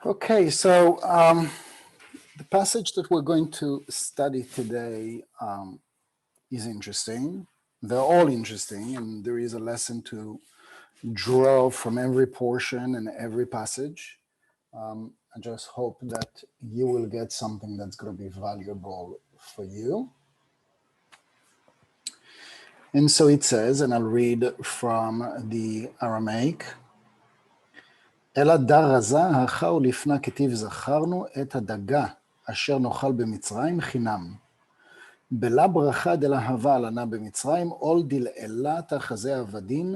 Okay, so the passage that we're going to study today is interesting. They're all interesting, and there is a lesson to draw from every portion and every passage. I just hope that you will get something that's going to be valuable for you. And so it says, and I'll read from the Aramaic, אלא דר רזה הכא ולפנה כתיב זכרנו את הדגה אשר נאכל במצרים חינם. בלה ברכה דלהבה לנה במצרים עול דלעלה תחזה עבדין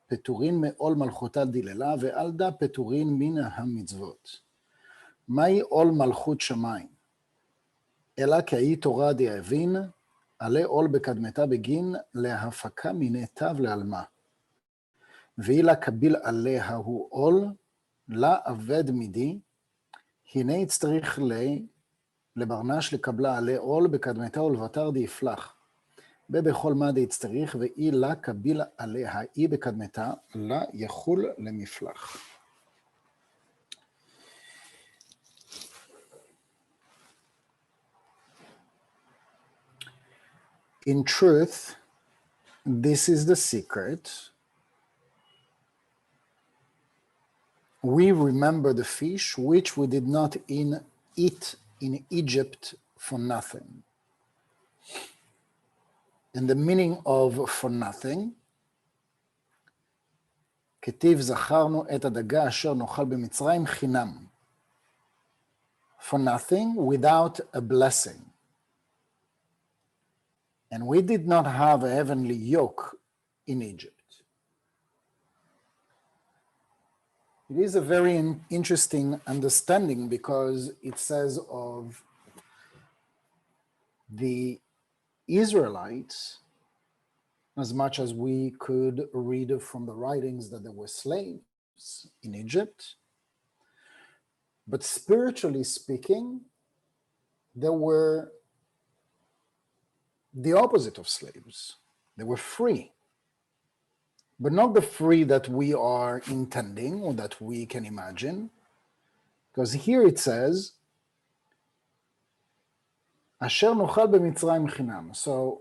פטורין מעול מלכותה דלעלה ועלדה פטורין מן המצוות. מהי עול מלכות שמיים? אלא כי תורה דאבין עלה עול בקדמתה בגין להפקה מנתיו לעלמה. ואילה קביל עליה הוא עול לה אבד מידי, הנה יצטריך לברנש לקבלה עלי עול בקדמתה ולבטר דיפלח. בבכל מה דיצטריך ואי לה קביל עליה אי בקדמתה, לה יחול למפלח. In truth, this is the secret. We remember the fish which we did not eat in Egypt for nothing. And the meaning of for nothing, כתיב זכרנו את הדגה אשר נאכל במצרים חינם. For nothing, without a blessing. And we did not have a heavenly yoke in Egypt. It is a very interesting understanding because it says of the Israelites, as much as we could read from the writings that there were slaves in Egypt, but spiritually speaking, there were the opposite of slaves. They were free. But not the free that we are intending or that we can imagine. Because here it says, Asher nochal b'mitzrayim chinam. So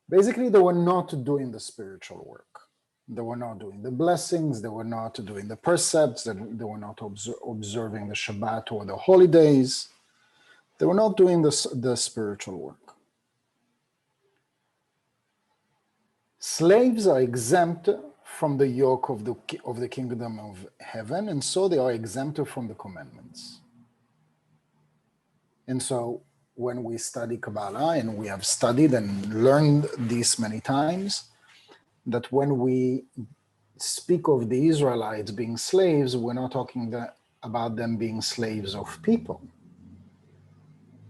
basically they were not doing the spiritual work. They were not doing the blessings. They were not doing the precepts. They were not observing the Shabbat or the holidays. They were not doing the spiritual work. Slaves are exempt from the yoke of the kingdom of heaven, and so they are exempted from the commandments. And so when we study Kabbalah, and we have studied and learned this many times, that when we speak of the Israelites being slaves, we're not talking about them being slaves of people,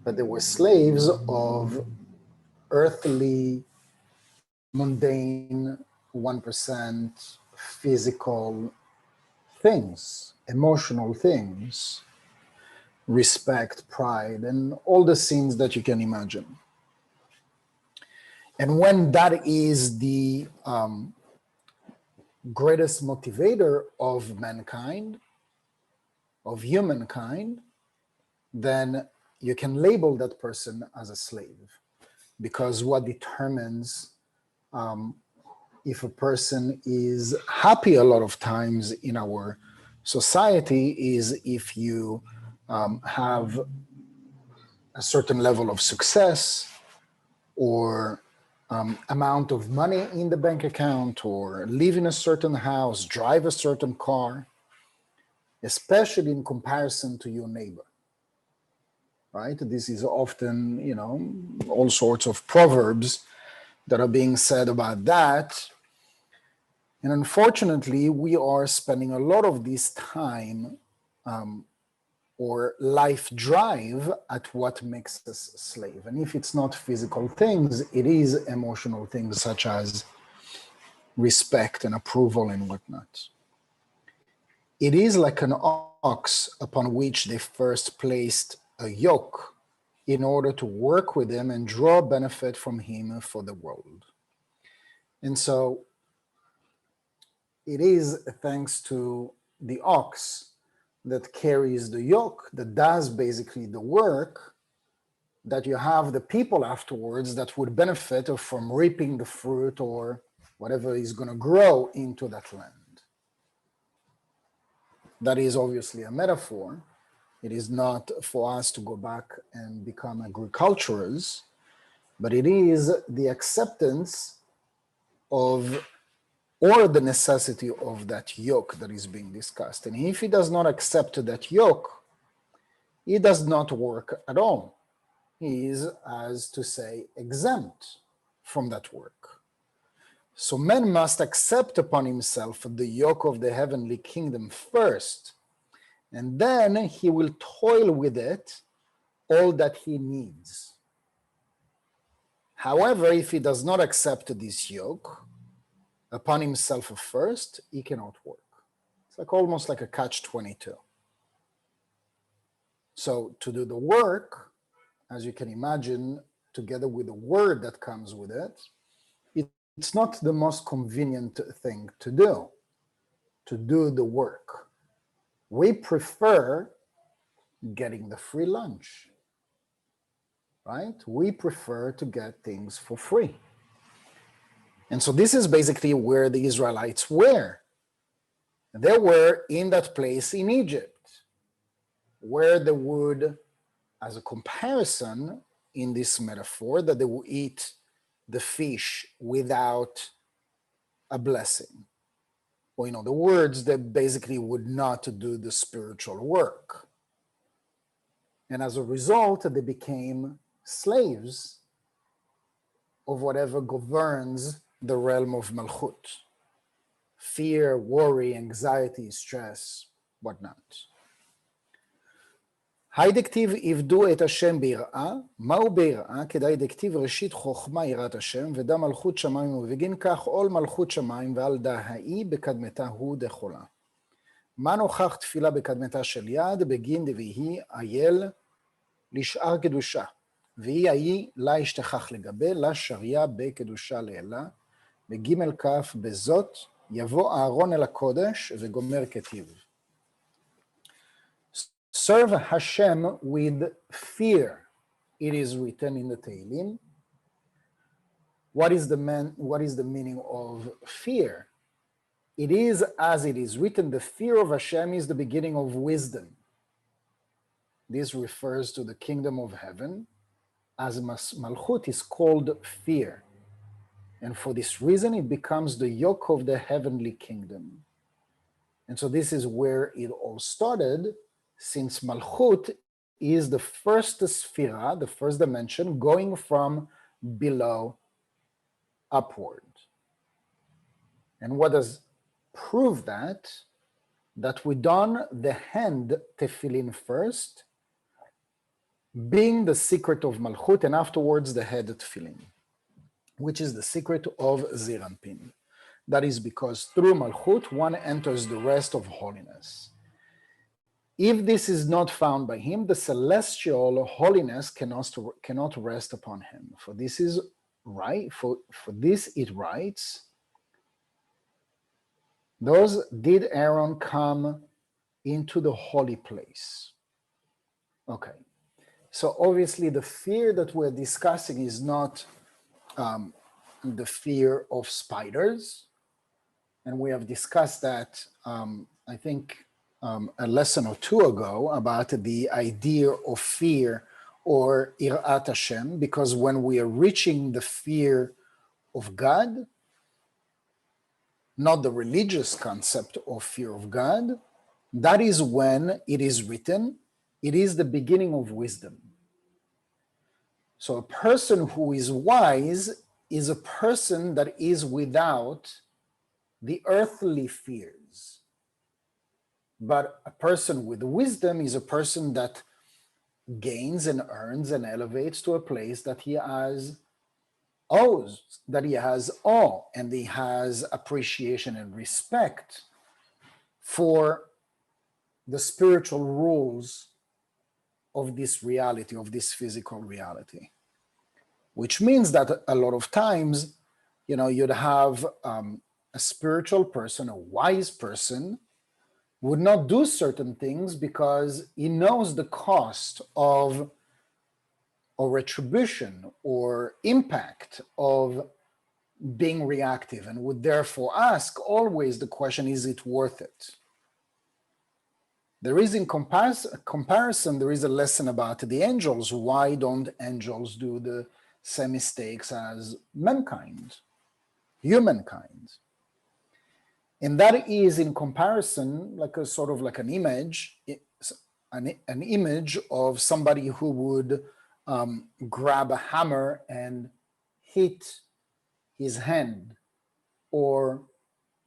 but they were slaves of earthly, mundane, 1% physical things, emotional things, respect, pride, and all the sins that you can imagine. And when that is the greatest motivator of mankind, of humankind, then you can label that person as a slave, because what determines if a person is happy a lot of times in our society is if you have a certain level of success or amount of money in the bank account or live in a certain house, drive a certain car, especially in comparison to your neighbor, right? This is often, all sorts of proverbs that are being said about that. And unfortunately, we are spending a lot of this time or life drive at what makes us slave. And if it's not physical things, it is emotional things such as respect and approval and whatnot. It is like an ox upon which they first placed a yoke in order to work with him and draw benefit from him for the world. And so it is thanks to the ox that carries the yoke, that does basically the work, that you have the people afterwards that would benefit from reaping the fruit or whatever is going to grow into that land. That is obviously a metaphor. It is not for us to go back and become agriculturalists, but it is the acceptance of, or the necessity of that yoke that is being discussed. And if he does not accept that yoke, it does not work at all. He is, as to say, exempt from that work. So man must accept upon himself the yoke of the heavenly kingdom first, and then he will toil with it all that he needs. However, if he does not accept this yoke upon himself first, he cannot work. It's like almost like a catch-22. So to do the work, as you can imagine, together with the word that comes with it, it's not the most convenient thing to do the work. We prefer getting the free lunch, right? We prefer to get things for free. And so this is basically where the Israelites were. They were in that place in Egypt, where they would, as a comparison in this metaphor, that they would eat the fish without a blessing. Or in other words, they basically would not do the spiritual work. And as a result, they became slaves of whatever governs the realm of Malchut. Fear, worry, anxiety, stress, whatnot. היי דכתיב עבדו את השם ביראה, מהו ביראה? כדאי דכתיב ראשית חוכמה יראת השם, ודע מלכות שמיים ובגין כך עול מלכות שמיים ועל דהאי בקדמתה הוא דחולה. מה נוכח תפילה בקדמתה של יד, בגין דבהי אייל לשאר קדושה, והיא ההיא לה אשתכח לגבי, לה שריה בקדושה לאלה, בגימל כף בזאת, יבוא אהרון אל הקודש וגומר כתיב. Serve Hashem with fear, it is written in the Tehillim. What is the meaning of fear? It is as it is written, the fear of Hashem is the beginning of wisdom. This refers to the kingdom of heaven, as Malchut is called fear. And for this reason, it becomes the yoke of the heavenly kingdom. And so this is where it all started, since Malchut is the first sphira, the first dimension, going from below upward. And what does prove that? That we don the hand tefillin first, being the secret of Malchut, and afterwards the head tefillin, which is the secret of Zeir Anpin. That is because through Malchut, one enters the rest of holiness. If this is not found by him, the celestial holiness cannot rest upon him. For this is right. For this it writes, thus did Aaron come into the holy place. Okay. So obviously the fear that we're discussing is not the fear of spiders. And we have discussed that, I think, a lesson or two ago about the idea of fear or Irat Hashem, because when we are reaching the fear of God, not the religious concept of fear of God, that is when it is written, it is the beginning of wisdom. So a person who is wise is a person that is without the earthly fears. But a person with wisdom is a person that gains and earns and elevates to a place that he has awe, and he has appreciation and respect for the spiritual rules of this reality, of this physical reality. Which means that a lot of times, you'd have a spiritual person, a wise person, would not do certain things because he knows the cost of or retribution or impact of being reactive, and would therefore ask always the question, is it worth it? There is in comparison, there is a lesson about the angels. Why don't angels do the same mistakes as mankind, humankind? And that is in comparison, like a sort of like an image, an image of somebody who would grab a hammer and hit his hand or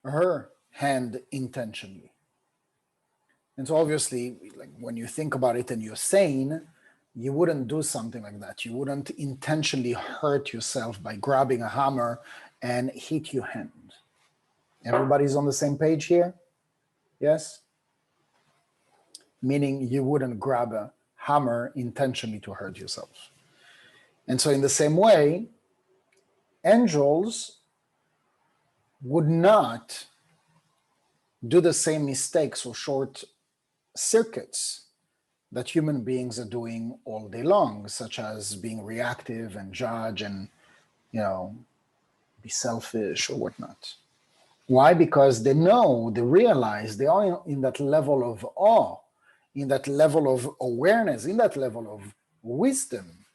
her hand intentionally. And so obviously, like when you think about it and you're sane, you wouldn't do something like that. You wouldn't intentionally hurt yourself by grabbing a hammer and hit your hand. Everybody's on the same page here? Yes? Meaning you wouldn't grab a hammer intentionally to hurt yourself. And so in the same way, angels would not do the same mistakes or short circuits that human beings are doing all day long, such as being reactive and judge and, be selfish or whatnot. Why? Because they know, they realize they are in that level of awe, in that level of awareness, in that level of wisdom,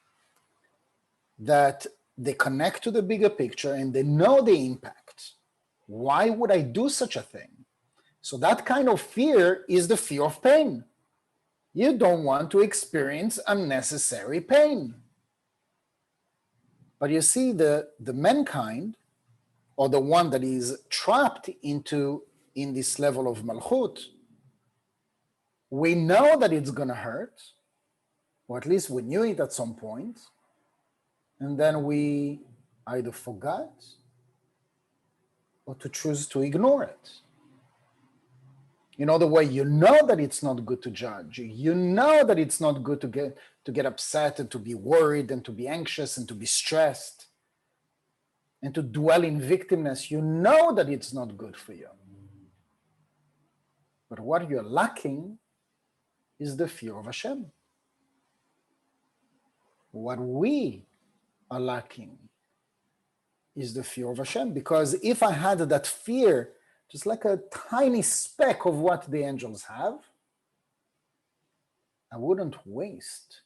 that they connect to the bigger picture and they know the impact. Why would I do such a thing? So that kind of fear is the fear of pain. You don't want to experience unnecessary pain. But you see, the mankind, or the one that is trapped in this level of malchut, we know that it's going to hurt, or at least we knew it at some point, and then we either forgot or to choose to ignore it. The way you know that it's not good to judge, you know that it's not good to get upset and to be worried and to be anxious and to be stressed and to dwell in victimness. You know that it's not good for you. But what you're lacking is the fear of Hashem. What we are lacking is the fear of Hashem, because if I had that fear, just like a tiny speck of what the angels have, I wouldn't waste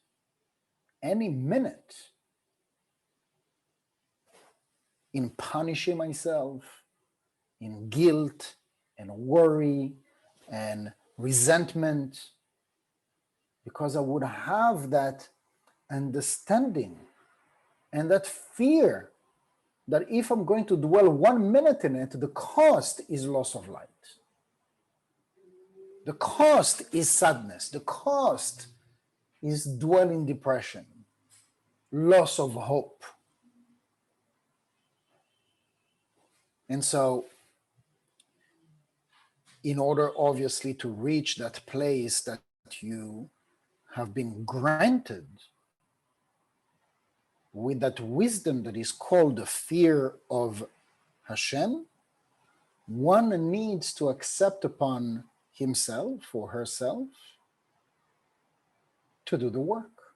any minute in punishing myself, in guilt and worry and resentment, because I would have that understanding and that fear that if I'm going to dwell 1 minute in it, the cost is loss of light. The cost is sadness. The cost is dwelling depression, loss of hope. And so, in order obviously to reach that place that you have been granted with that wisdom that is called the fear of Hashem, one needs to accept upon himself or herself to do the work,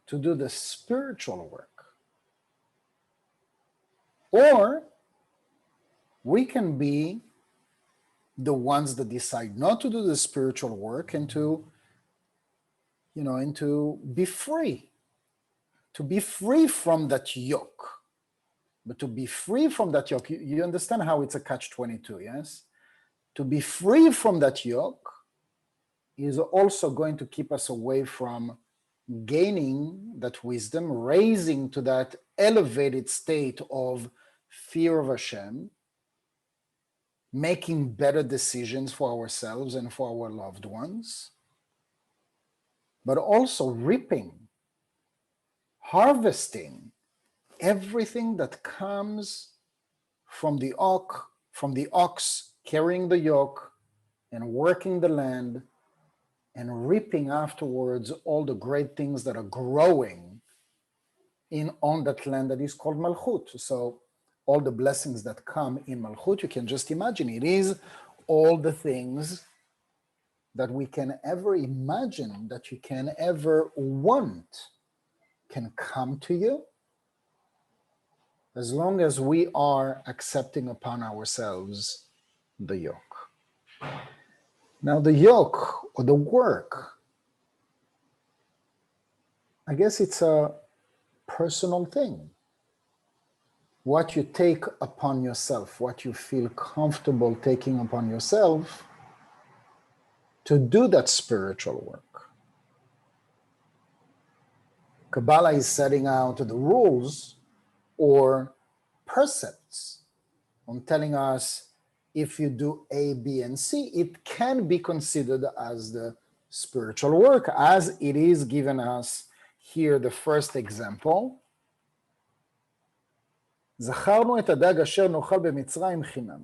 to do the spiritual work. Or we can be the ones that decide not to do the spiritual work and to be free. To be free from that yoke. But to be free from that yoke, you understand how it's a catch-22, yes? To be free from that yoke is also going to keep us away from gaining that wisdom, raising to that elevated state of fear of Hashem, making better decisions for ourselves and for our loved ones, but also reaping, harvesting everything that comes from the ox carrying the yoke and working the land and reaping afterwards all the great things that are growing on that land that is called Malchut. So all the blessings that come in Malchut, you can just imagine, it is all the things that we can ever imagine, that you can ever want, can come to you, as long as we are accepting upon ourselves the yoke. Now, the yoke or the work, I guess it's a personal thing. What you take upon yourself, what you feel comfortable taking upon yourself to do that spiritual work. Kabbalah is setting out the rules or precepts on telling us if you do A, B, and C, it can be considered as the spiritual work, as it is given us here, the first example. זכרנו את הדג אשר נאכל במצרים חינם,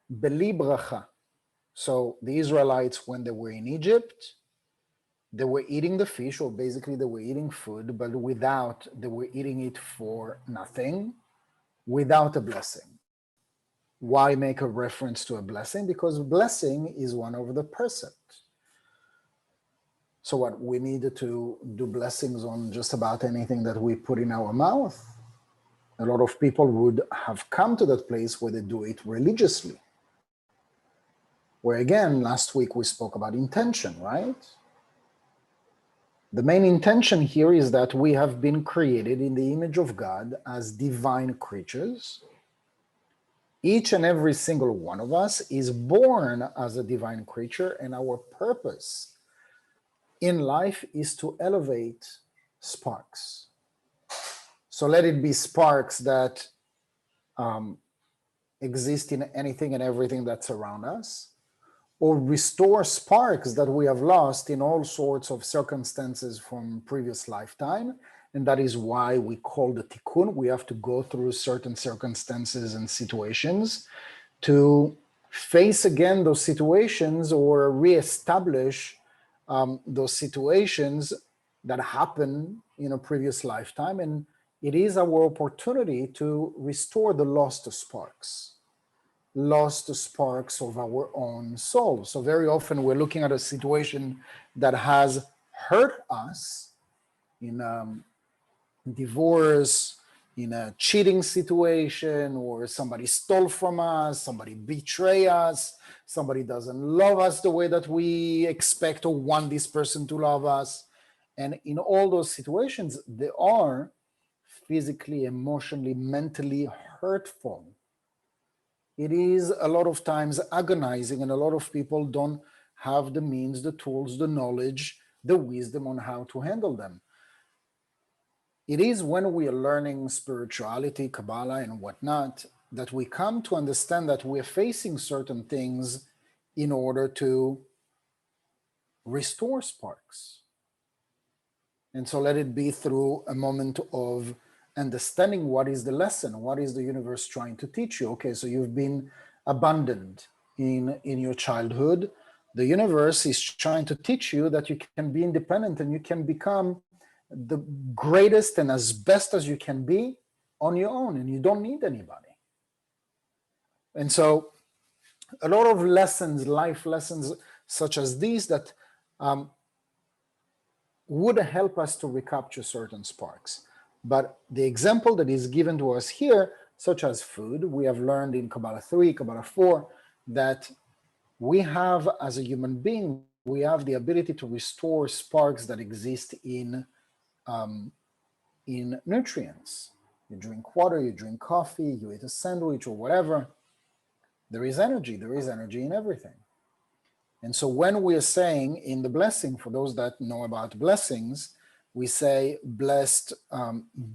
בלי ברכה. So the Israelites, when they were in Egypt, they were eating the fish, or basically they were eating food, but they were eating it for nothing, without a blessing. Why make a reference to a blessing? Because blessing is one of the precepts. So what, we need to do blessings on just about anything that we put in our mouth? A lot of people would have come to that place where they do it religiously. Where again, last week we spoke about intention, right? The main intention here is that we have been created in the image of God as divine creatures. Each and every single one of us is born as a divine creature, and our purpose in life is to elevate sparks. So let it be sparks that exist in anything and everything that's around us, or restore sparks that we have lost in all sorts of circumstances from previous lifetime. And that is why we call the tikkun. We have to go through certain circumstances and situations to face again those situations or reestablish those situations that happen in a previous lifetime. And it is our opportunity to restore the lost sparks of our own soul. So very often we're looking at a situation that has hurt us in divorce, in a cheating situation, or somebody stole from us, somebody betrayed us, somebody doesn't love us the way that we expect or want this person to love us. And in all those situations, they are physically, emotionally, mentally hurtful. It is a lot of times agonizing, and a lot of people don't have the means, the tools, the knowledge, the wisdom on how to handle them. It is when we are learning spirituality, Kabbalah, and whatnot, that we come to understand that we're facing certain things in order to restore sparks. And so let it be through a moment of understanding what is the lesson, what is the universe trying to teach you. Okay, so you've been abandoned in your childhood. The universe is trying to teach you that you can be independent and you can become the greatest and as best as you can be on your own, and you don't need anybody. And so a lot of lessons, life lessons such as these, that would help us to recapture certain sparks. But the example that is given to us here, such as food, we have learned in Kabbalah 3, Kabbalah 4, that we have, as a human being, we have the ability to restore sparks that exist in nutrients. You drink water, you drink coffee, you eat a sandwich or whatever. There is energy in everything. And so when we are saying in the blessing, for those that know about blessings, we say, blessed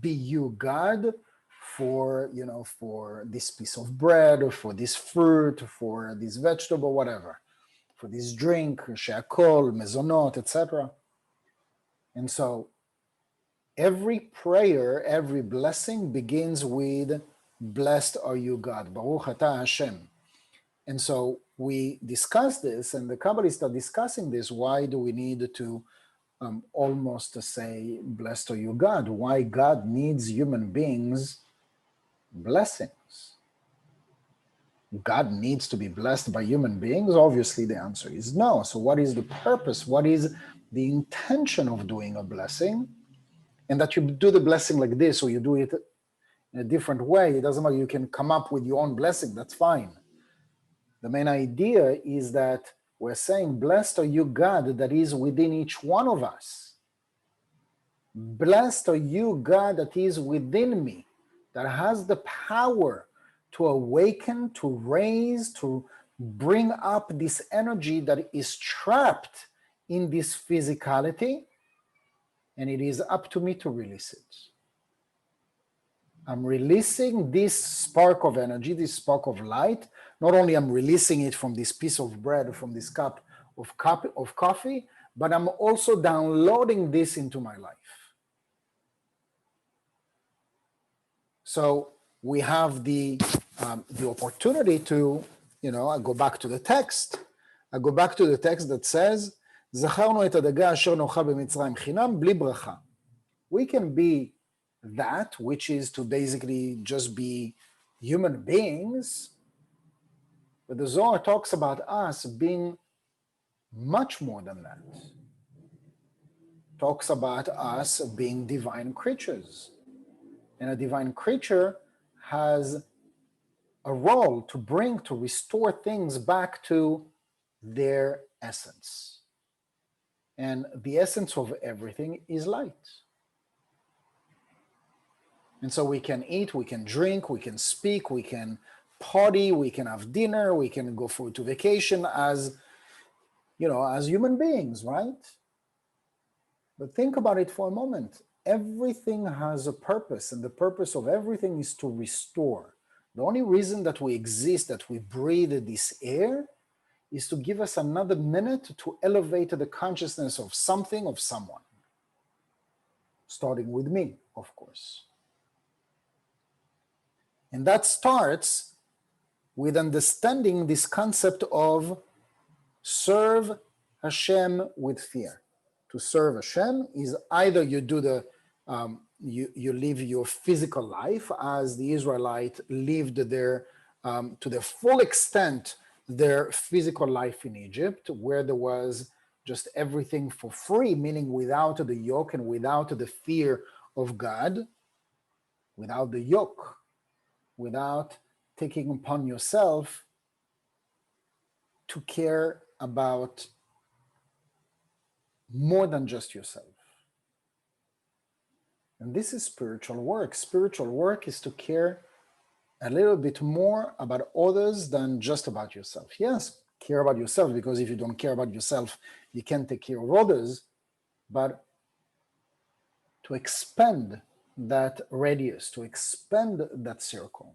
be you, God, for this piece of bread, or for this fruit, for this vegetable, whatever, for this drink, she'akol, mezonot, etc. And so every prayer, every blessing begins with, blessed are you, God, Baruch atah Hashem. And so we discuss this, and the Kabbalists are discussing this. Why do we need to almost to say, blessed are you, God? Why God needs human beings' blessings? God needs to be blessed by human beings? Obviously, the answer is no. So, what is the purpose? What is the intention of doing a blessing? And that you do the blessing like this, or you do it in a different way. It doesn't matter. You can come up with your own blessing. That's fine. The main idea is that we're saying, blessed are you, God, that is within each one of us. Blessed are you, God, that is within me, that has the power to awaken, to raise, to bring up this energy that is trapped in this physicality, and it is up to me to release it. I'm releasing this spark of energy, this spark of light. Not only I'm releasing it from this piece of bread, from this cup of coffee, but I'm also downloading this into my life. So we have the opportunity to, I go back to the text. I go back to the text that says, זכרנו את הדגה אשר נאכל במצרים חינם בלי ברכה. We can be that, which is to basically just be human beings, but the Zohar talks about us being much more than that. Talks about us being divine creatures. And a divine creature has a role to restore things back to their essence. And the essence of everything is light. And so we can eat, we can drink, we can speak, we can party, we can have dinner, we can go to vacation as human beings, right? But think about it for a moment. Everything has a purpose, and the purpose of everything is to restore. The only reason that we exist, that we breathe this air, is to give us another minute to elevate the consciousness of something, of someone. Starting with me, of course. And that starts with understanding this concept of serve Hashem with fear. To serve Hashem is either you do you live your physical life as the Israelites lived their to the full extent their physical life in Egypt, where there was just everything for free, meaning without the yoke and without the fear of God, without the yoke, without taking upon yourself to care about more than just yourself. And this is spiritual work. Spiritual work is to care a little bit more about others than just about yourself. Yes, care about yourself, because if you don't care about yourself, you can't take care of others, but to expand that radius, to expand that circle.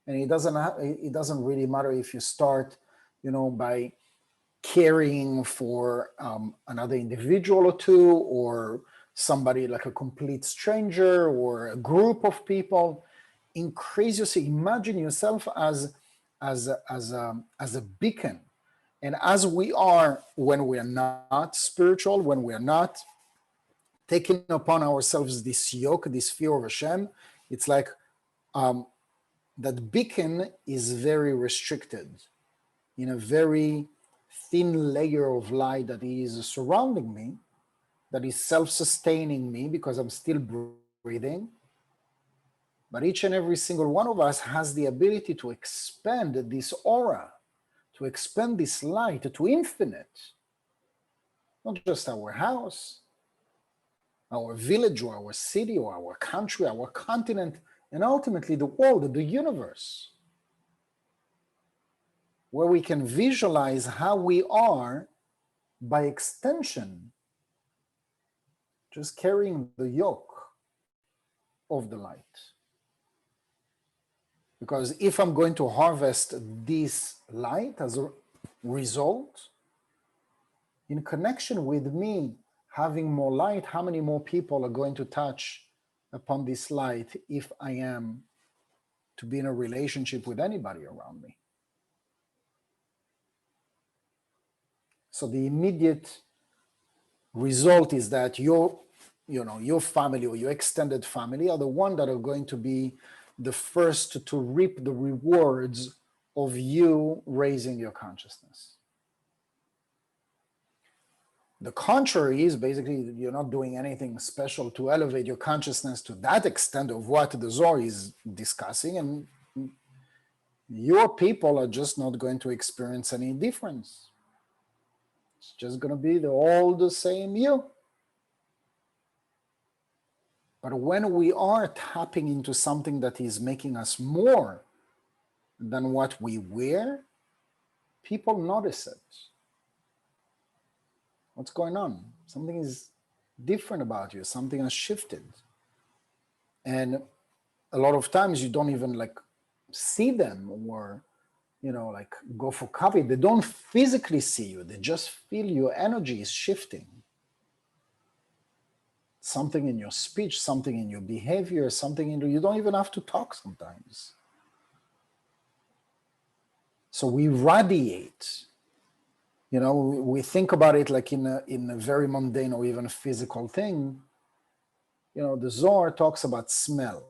And it doesn't really matter if you start, by caring for another individual or two, or somebody like a complete stranger, or a group of people. Increase yourself. Imagine yourself as a beacon. And as we are, when we are not spiritual, when we are not taking upon ourselves this yoke, this fear of Hashem, it's like that beacon is very restricted in a very thin layer of light that is surrounding me, that is self-sustaining me because I'm still breathing. But each and every single one of us has the ability to expand this aura, to expand this light to infinite. Not just our house, our village, or our city, or our country, our continent, and ultimately the world, the universe, where we can visualize how we are, by extension, just carrying the yoke of the light. Because if I'm going to harvest this light as a result, in connection with me having more light, how many more people are going to touch upon this light if I am to be in a relationship with anybody around me? So the immediate result is that your family or your extended family are the ones that are going to be the first to reap the rewards of you raising your consciousness. The contrary is basically you're not doing anything special to elevate your consciousness to that extent of what the Zohar is discussing, and your people are just not going to experience any difference. It's just going to be all the same you. But when we are tapping into something that is making us more than what we were, people notice it. What's going on? Something is different about you. Something has shifted. And a lot of times you don't even like see them or, you know, like go for coffee. They don't physically see you. They just feel your energy is shifting. Something in your speech, something in your behavior, something in you don't even have to talk sometimes. So we radiate. You know, we think about it like in a very mundane or even physical thing. You know, the Zohar talks about smell,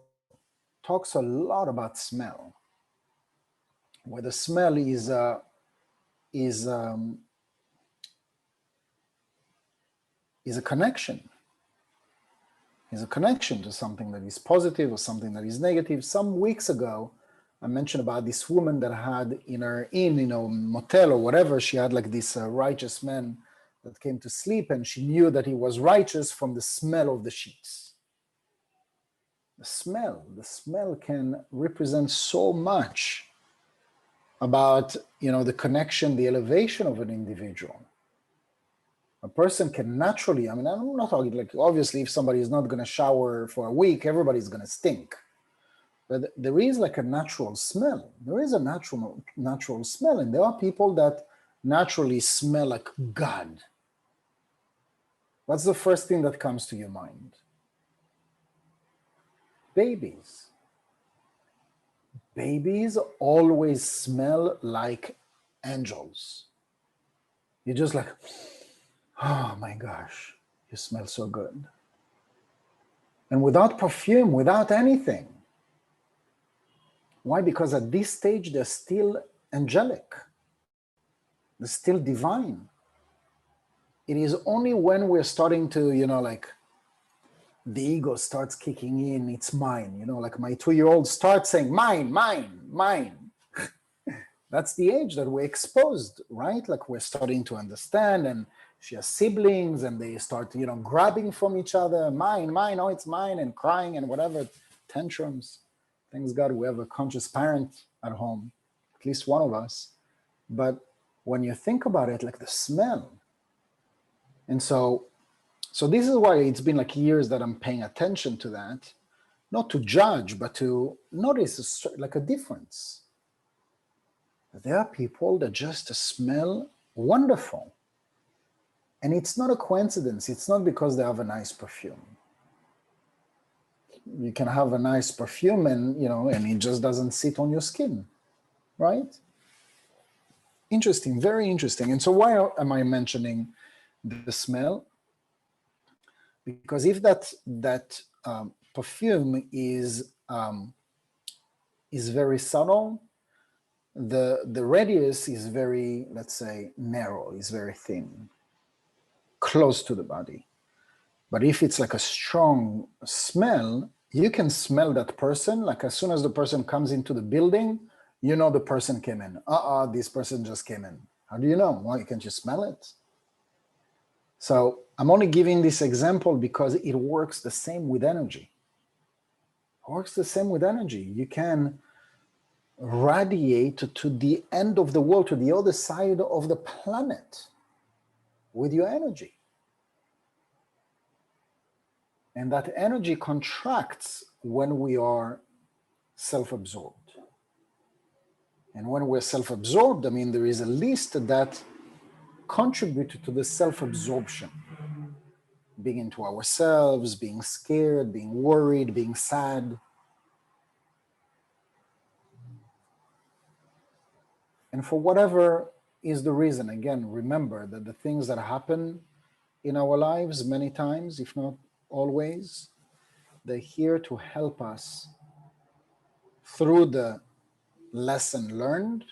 talks a lot about smell, where the smell is a connection. Is a connection to something that is positive or something that is negative. Some weeks ago, I mentioned about this woman that had in her inn, you know, motel or whatever, she had like this righteous man that came to sleep, and she knew that he was righteous from the smell of the sheets. The smell can represent so much about, you know, the connection, the elevation of an individual. A person can naturally, I mean, I'm not talking like, obviously, if somebody is not going to shower for a week, everybody's going to stink. But there is like a natural smell. There is a natural smell, and there are people that naturally smell like God. What's the first thing that comes to your mind? Babies. Babies always smell like angels. You're just like, oh my gosh, you smell so good. And without perfume, without anything. Why? Because at this stage, they're still angelic. They're still divine. It is only when we're starting to, you know, like the ego starts kicking in, it's mine, you know, like my 2-year-old starts saying, mine, mine, mine. That's the age that we're exposed, right? Like we're starting to understand, and she has siblings and they start, you know, grabbing from each other, mine, mine, oh, it's mine, and crying and whatever, tantrums. Thanks God we have a conscious parent at home, at least one of us. But when you think about it, like the smell. And so this is why it's been like years that I'm paying attention to that, not to judge, but to notice like a difference. There are people that just smell wonderful. And it's not a coincidence. It's not because they have a nice perfume. You can have a nice perfume and, you know, and it just doesn't sit on your skin, right? Interesting, very interesting. And so why am I mentioning the smell? Because if that perfume is very subtle, the radius is very, let's say, narrow, is very thin, close to the body. But if it's like a strong smell, you can smell that person. Like as soon as the person comes into the building, you know the person came in. This person just came in. How do you know? Why can't you smell it? So I'm only giving this example because it works the same with energy. It works the same with energy. You can radiate to the end of the world, to the other side of the planet with your energy. And that energy contracts when we are self-absorbed. And when we're self-absorbed, I mean, there is a list that contributes to the self-absorption. Being into ourselves, being scared, being worried, being sad. And for whatever is the reason, again, remember that the things that happen in our lives many times, if not always, they're here to help us through the lesson learned,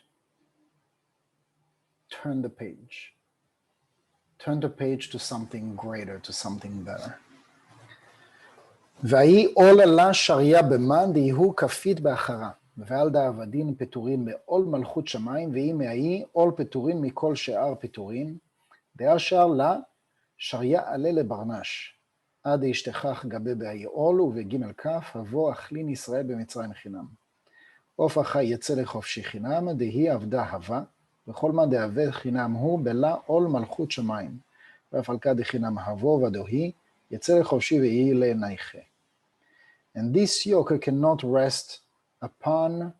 turn the page. Turn the page to something greater, to something better. והיא עול עלה שריה במן דהיהו כפית באחרה. ועל דעבדין פטורין מעול מלכות שמיים, והיא מהיא עול פטורין מכל שאר פטורין. דאשר לה שריה עלה לברנש. עד ישתכח גבי בהי עול, ובג' כף הבוא אכלין ישראל במצרים חינם. עוף אחי יצא לחופשי חינם, דהי עבדה הווה, וכל מה דעבד חינם הוא בלה עול מלכות שמיים. ואף על כד חינם הבוא ודוהי, יצא לחופשי ויהי לעיניך. And this yoke cannot rest upon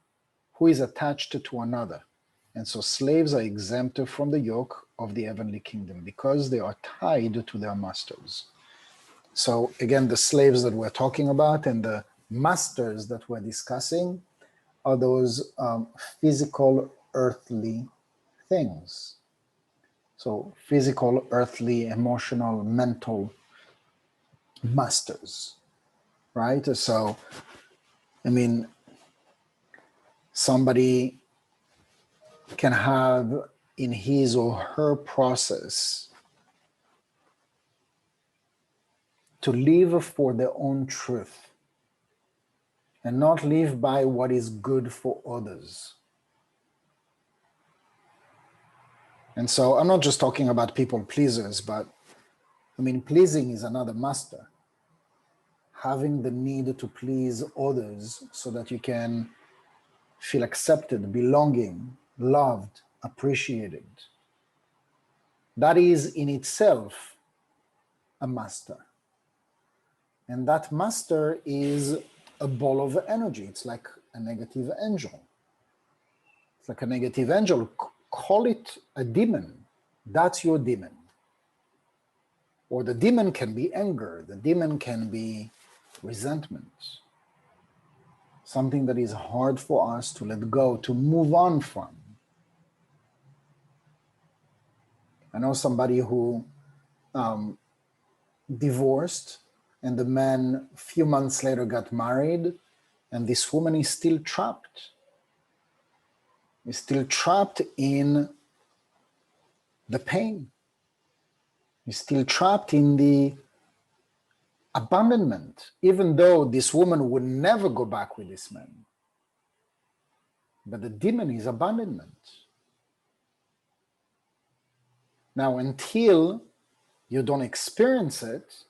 who is attached to another. And so slaves are exempt from the yoke of the heavenly kingdom because they are tied to their masters. So again, the slaves that we're talking about and the masters that we're discussing are those physical, earthly things. So physical, earthly, emotional, mental masters, right? So, I mean, somebody can have in his or her process to live for their own truth and not live by what is good for others. And so I'm not just talking about people pleasers, but I mean, pleasing is another master. Having the need to please others so that you can feel accepted, belonging, loved, appreciated. That is in itself a master. And that master is a ball of energy. It's like a negative angel. It's like a negative angel. Call it a demon. That's your demon. Or the demon can be anger. The demon can be resentment. Something that is hard for us to let go, to move on from. I know somebody who divorced, and the man a few months later got married, and this woman is still trapped. Is still trapped in the pain. Is still trapped in the abandonment, even though this woman would never go back with this man. But the demon is abandonment. Now, until you don't experience it,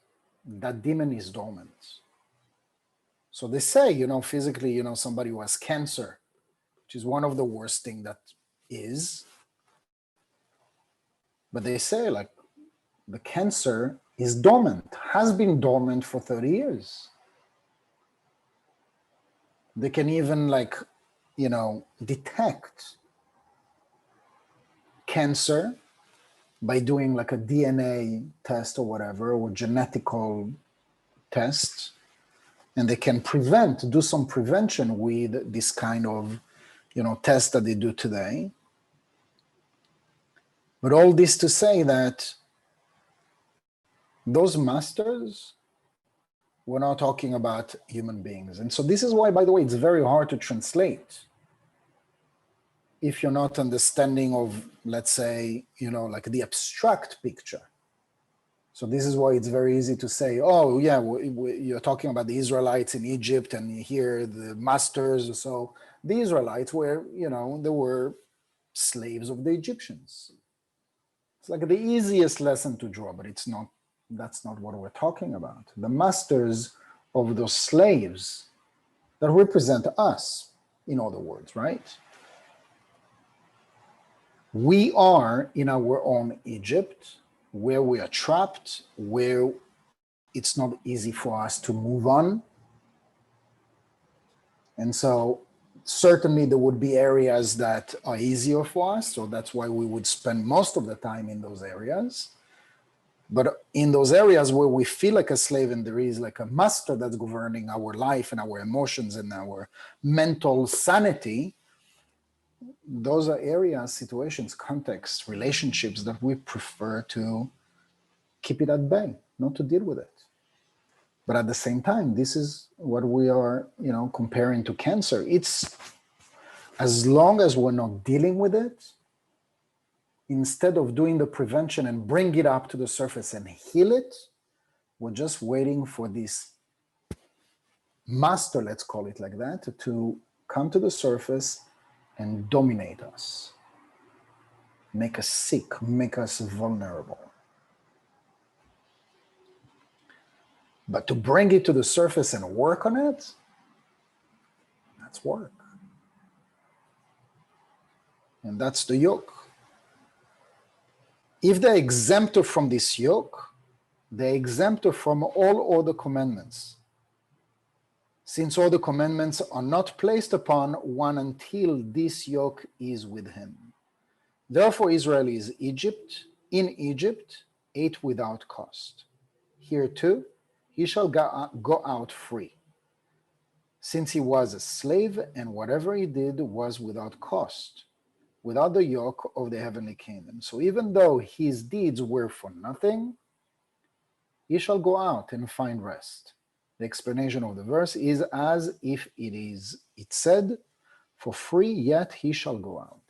that demon is dormant. So they say, physically, somebody who has cancer, which is one of the worst things that is. But they say, like, the cancer is dormant, has been dormant for 30 years. They can even, detect cancer by doing like a DNA test or whatever, or genetical test. And they can do some prevention with this kind of, test that they do today. But all this to say that those masters, we're not talking about human beings. And so this is why, by the way, it's very hard to translate if you're not understanding of, let's say, like the abstract picture. So this is why it's very easy to say, oh yeah, you're talking about the Israelites in Egypt and here the masters. So the Israelites were, they were slaves of the Egyptians. It's like the easiest lesson to draw, but that's not what we're talking about. The masters of those slaves that represent us, in other words, right? We are in our own Egypt, where we are trapped, where it's not easy for us to move on. And so certainly there would be areas that are easier for us, so that's why we would spend most of the time in those areas. But in those areas where we feel like a slave and there is like a master that's governing our life and our emotions and our mental sanity, those are areas, situations, contexts, relationships that we prefer to keep it at bay, not to deal with it. But at the same time, this is what we are, comparing to cancer. It's as long as we're not dealing with it, instead of doing the prevention and bring it up to the surface and heal it, we're just waiting for this master, let's call it like that, to come to the surface and dominate us, make us sick, make us vulnerable. But to bring it to the surface and work on it, that's work. And that's the yoke. If they're exempted from this yoke, they're exempted from all other commandments, since all the commandments are not placed upon one until this yoke is with him. Therefore, Israel is in Egypt, ate without cost. Here too, he shall go out free, since he was a slave, and whatever he did was without cost, without the yoke of the heavenly kingdom. So even though his deeds were for nothing, he shall go out and find rest. The explanation of the verse is as if it said, for free, yet he shall go out.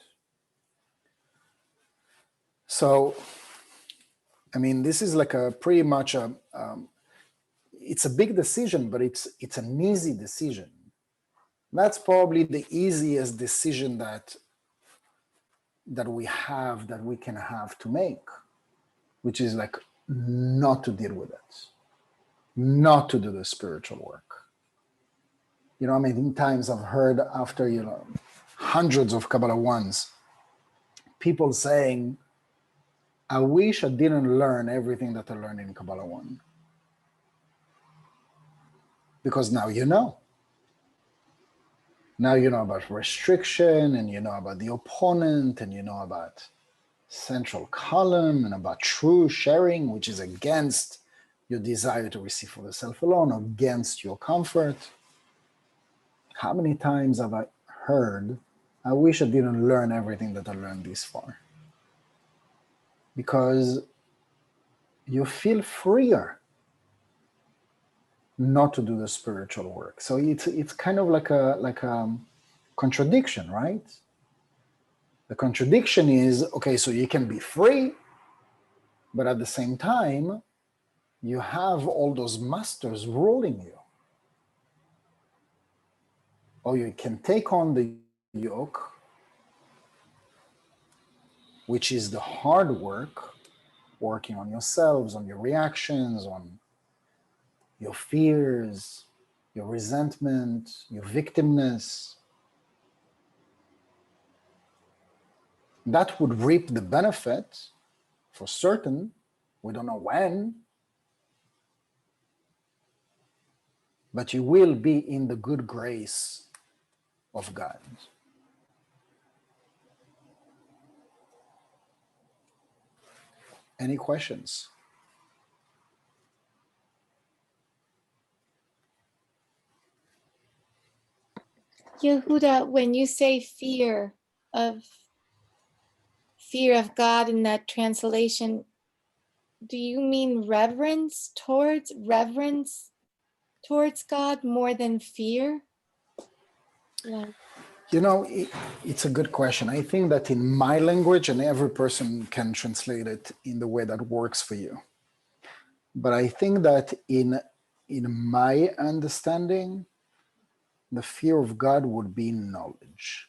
So, I mean, this is like a pretty much it's a big decision, but it's an easy decision. That's probably the easiest decision that we can have to make, which is like not to deal with it, not to do the spiritual work. You know, I mean, many times I've heard after, hundreds of Kabbalah ones, people saying, I wish I didn't learn everything that I learned in Kabbalah 1. Because now you know. Now you know about restriction, and you know about the opponent, and you know about central column, and about true sharing, which is against your desire to receive for the self alone, against your comfort. How many times have I heard, I wish I didn't learn everything that I learned this far? Because you feel freer not to do the spiritual work. So it's kind of like a contradiction, right? The contradiction is, okay, so you can be free, but at the same time, you have all those masters ruling you. Or you can take on the yoke, which is the hard work, working on yourselves, on your reactions, on your fears, your resentment, your victimness. That would reap the benefit for certain. We don't know when, but you will be in the good grace of God. Any questions? Yehuda, when you say fear of God in that translation, do you mean reverence towards God more than fear? Like, You know, it's a good question. I think that in my language, and every person can translate it in the way that works for you. But I think that in my understanding, the fear of God would be knowledge.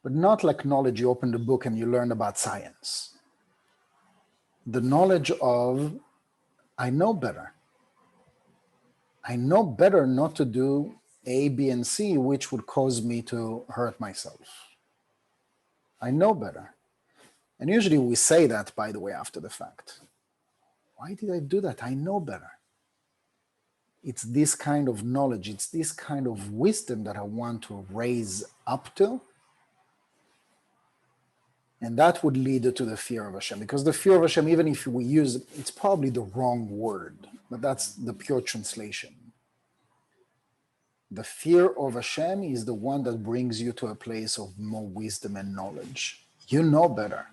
But not like knowledge, you open the book and you learn about science. The knowledge of, I know better. I know better not to do A, B, and C, which would cause me to hurt myself. I know better. And usually we say that, by the way, after the fact. Why did I do that? I know better. It's this kind of knowledge, it's this kind of wisdom that I want to raise up to. And that would lead to the fear of Hashem. Because the fear of Hashem, even if we use it, it's probably the wrong word, but that's the pure translation. The fear of Hashem is the one that brings you to a place of more wisdom and knowledge. You know better.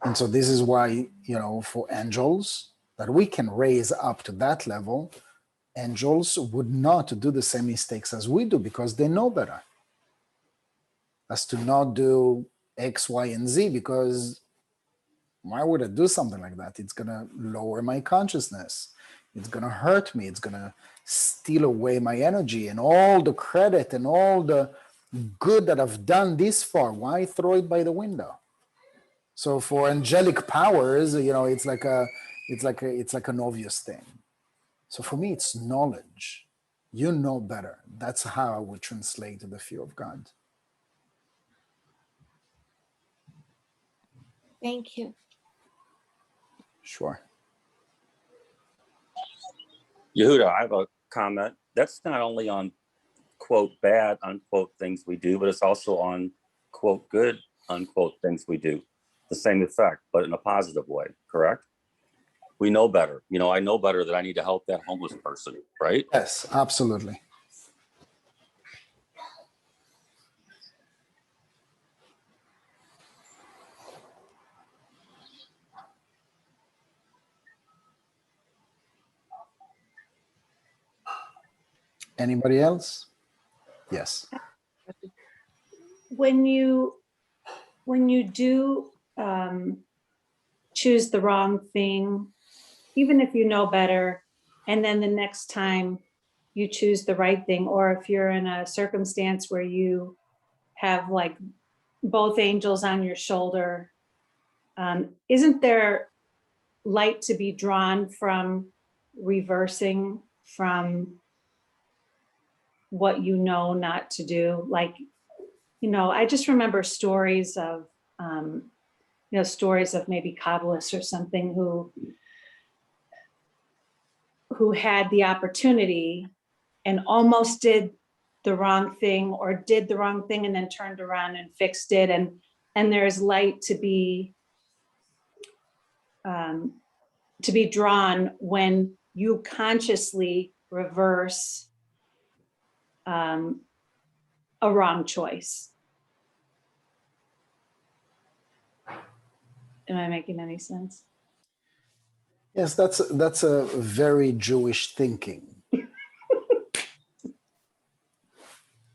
And so this is why, for angels, that we can raise up to that level, angels would not do the same mistakes as we do because they know better. As to not do X, Y, and Z, because why would I do something like that? It's going to lower my consciousness. It's going to hurt me. It's going to steal away my energy and all the credit and all the good that I've done this far. Why throw it by the window? So for angelic powers, it's like an obvious thing. So for me, it's knowledge. You know better. That's how I would translate the fear of God. Thank you. Sure. Yehuda, I have a comment. That's not only on quote bad, unquote things we do, but it's also on quote good, unquote things we do. The same effect, but in a positive way, correct? We know better. I know better that I need to help that homeless person, right? Yes, absolutely. Anybody else? Yes. When you do choose the wrong thing, even if you know better, and then the next time you choose the right thing, or if you're in a circumstance where you have like both angels on your shoulder, isn't there light to be drawn from reversing from what you know not to do? Like, I just remember stories of, stories of maybe Kabbalists or something who had the opportunity and almost did the wrong thing or did the wrong thing and then turned around and fixed it. And there's light to be drawn when you consciously reverse a wrong choice. Am I making any sense? Yes, that's a very Jewish thinking.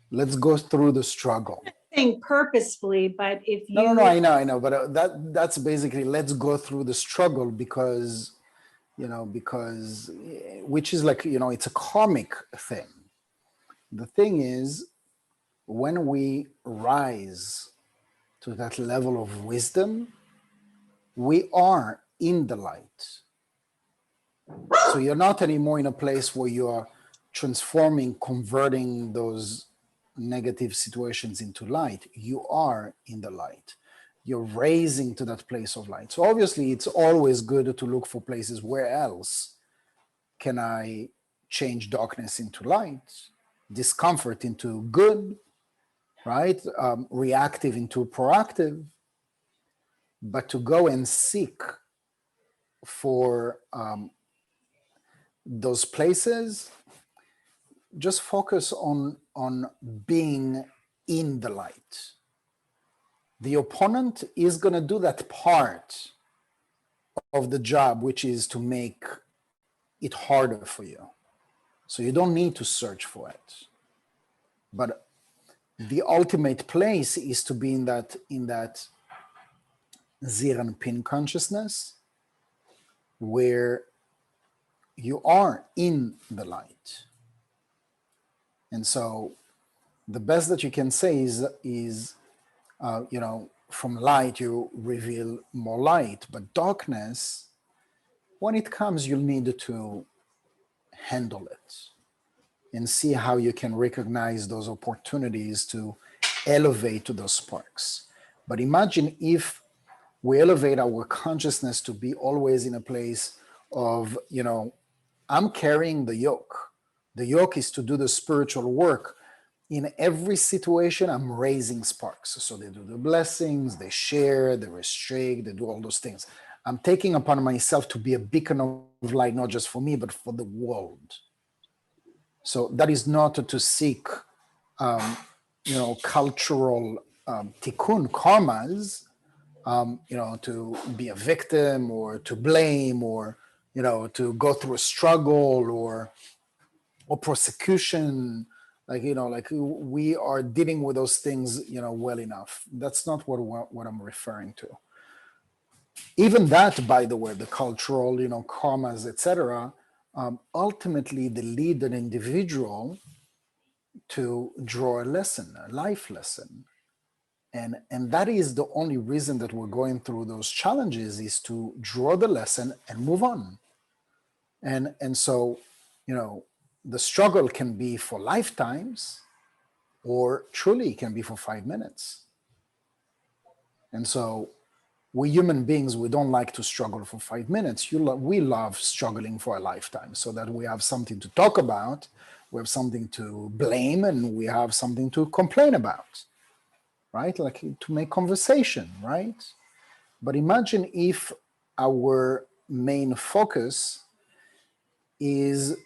Let's go through the struggle. Saying purposefully, but if you No, I know, but that's basically let's go through the struggle because which is like, it's a karmic thing. The thing is, when we rise to that level of wisdom, we are in the light. So you're not anymore in a place where you are transforming, converting those negative situations into light. You are in the light. You're raising to that place of light. So obviously it's always good to look for places where else can I change darkness into light, discomfort into good, right? Reactive into proactive. But to go and seek for those places, just focus on being in the light. The opponent is going to do that part of the job, which is to make it harder for you. So you don't need to search for it. But the ultimate place is to be in that Zir and Pin consciousness where you are in the light. And so the best that you can say is from light you reveal more light, but darkness, when it comes, you'll need to handle it and see how you can recognize those opportunities to elevate to those sparks. But imagine if we elevate our consciousness to be always in a place of, I'm carrying the yoke. The yoke is to do the spiritual work. In every situation, I'm raising sparks. So they do the blessings, they share, they restrict, they do all those things. I'm taking upon myself to be a beacon of light, not just for me, but for the world. So that is not to seek, cultural tikkun karmas, to be a victim or to blame or, to go through a struggle or or prosecution, like, like we are dealing with those things, well enough. That's not what I'm referring to. Even that, by the way, the cultural, karmas, etc., ultimately they lead an individual to draw a lesson, a life lesson. And that is the only reason that we're going through those challenges, is to draw the lesson and move on. And so, the struggle can be for lifetimes, or truly can be for 5 minutes. And so we human beings, we don't like to struggle for 5 minutes. We love struggling for a lifetime, so that we have something to talk about, we have something to blame, and we have something to complain about, right? Like to make conversation, right? But imagine if our main focus is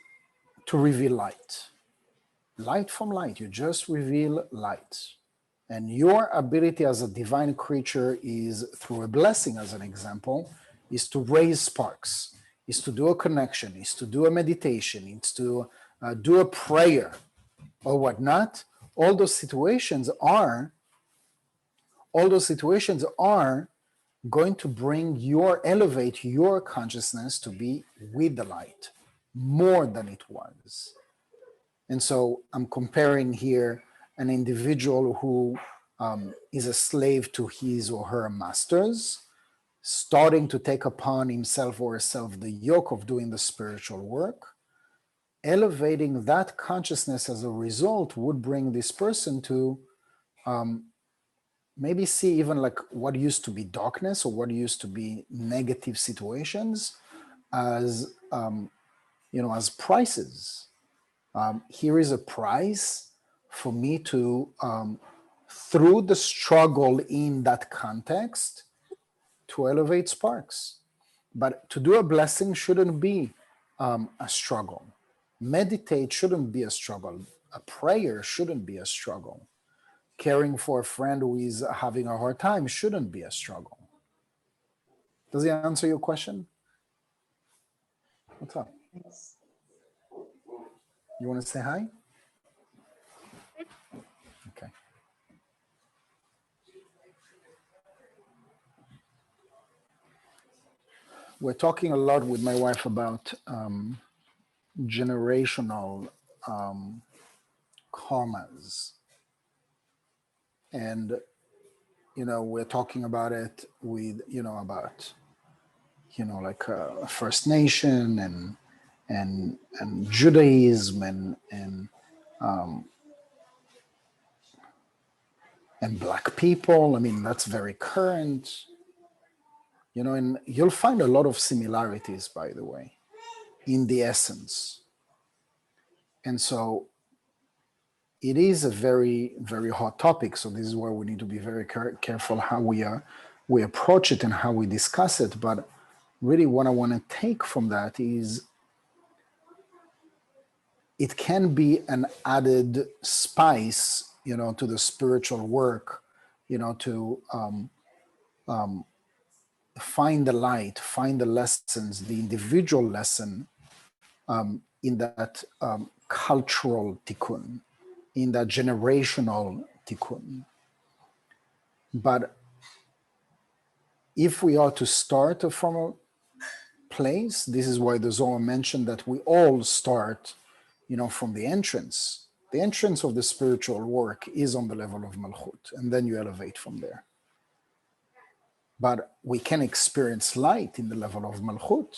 to reveal light. Light from light, you just reveal light. And your ability as a divine creature is, through a blessing as an example, is to raise sparks, is to do a connection, is to do a meditation, is to do a prayer or whatnot. All those situations are going to elevate your consciousness to be with the light more than it was. And so I'm comparing here an individual who is a slave to his or her masters, starting to take upon himself or herself the yoke of doing the spiritual work. Elevating that consciousness as a result would bring this person to maybe see even like what used to be darkness or what used to be negative situations as, as prices. Here is a price for me to, through the struggle in that context, to elevate sparks. But to do a blessing shouldn't be a struggle. Meditate shouldn't be a struggle. A prayer shouldn't be a struggle. Caring for a friend who is having a hard time shouldn't be a struggle. Does it answer your question? What's up? You want to say hi? Okay. We're talking a lot with my wife about generational karmas. And, we're talking about it with, like First Nation and Judaism and Black people. I mean, that's very current. And you'll find a lot of similarities, by the way, in the essence. And so it is a very, very hot topic. So this is where we need to be very careful how we approach it and how we discuss it. But really what I want to take from that is it can be an added spice, to the spiritual work, to find the light, find the lessons, the individual lesson in that cultural tikkun, in that generational tikkun. But if we are to start from a place, this is why the Zohar mentioned that we all start, from the entrance. The entrance of the spiritual work is on the level of Malchut, and then you elevate from there. But we can experience light in the level of Malchut.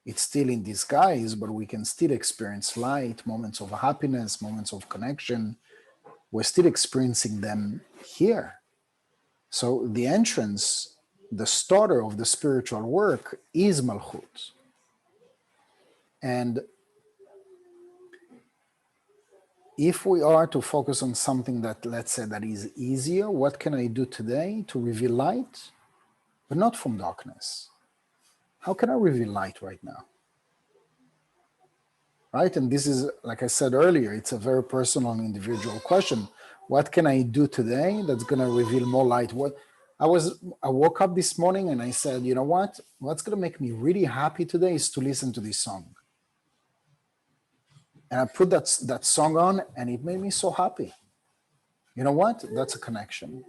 It's still in disguise, but we can still experience light, moments of happiness, moments of connection. We're still experiencing them here. So the entrance, the starter of the spiritual work is Malchut. And if we are to focus on something that, let's say, that is easier, what can I do today to reveal light, but not from darkness? How can I reveal light right now? Right? And this is, like I said earlier, it's a very personal and individual question. What can I do today that's going to reveal more light? I woke up this morning and I said, you know what's going to make me really happy today is to listen to this song. And I put that song on, and it made me so happy. You know what? That's a connection.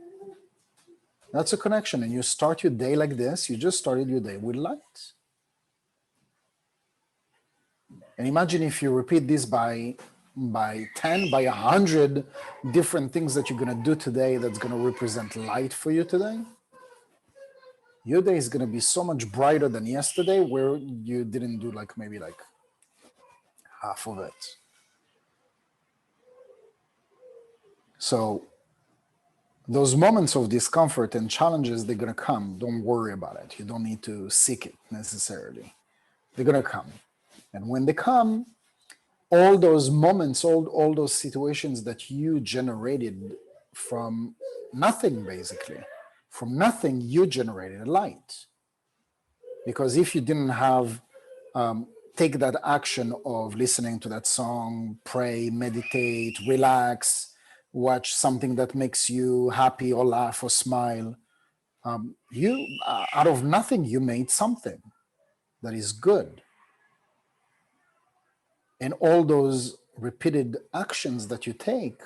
That's a connection. And you start your day like this. You just started your day with light. And imagine if you repeat this by 10, by 100 different things that you're going to do today that's going to represent light for you today. Your day is going to be so much brighter than yesterday, where you didn't do maybe half of it. So those moments of discomfort and challenges, they're going to come. Don't worry about it. You don't need to seek it necessarily. They're going to come. And when they come, all those moments, all those situations that you generated from nothing, basically, from nothing, you generated a light. Because if you didn't have, take that action of listening to that song, pray, meditate, relax, watch something that makes you happy or laugh or smile, you, out of nothing, you made something that is good. And all those repeated actions that you take,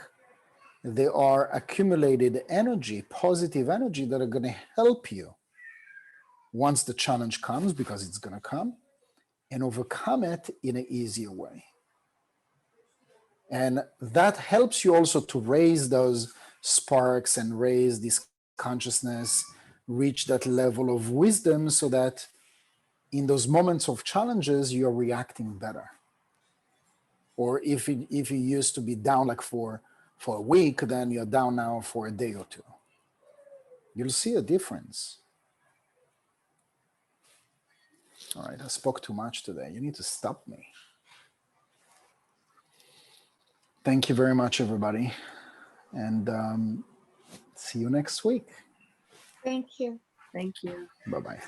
they are accumulated energy, positive energy that are going to help you once the challenge comes, because it's going to come, and overcome it in an easier way. And that helps you also to raise those sparks and raise this consciousness, reach that level of wisdom, so that in those moments of challenges, you're reacting better. Or if you used to be down for a week, then you're down now for a day or two. You'll see a difference. All right, I spoke too much today. You need to stop me. Thank you very much, everybody. And see you next week. Thank you. Thank you. Bye-bye.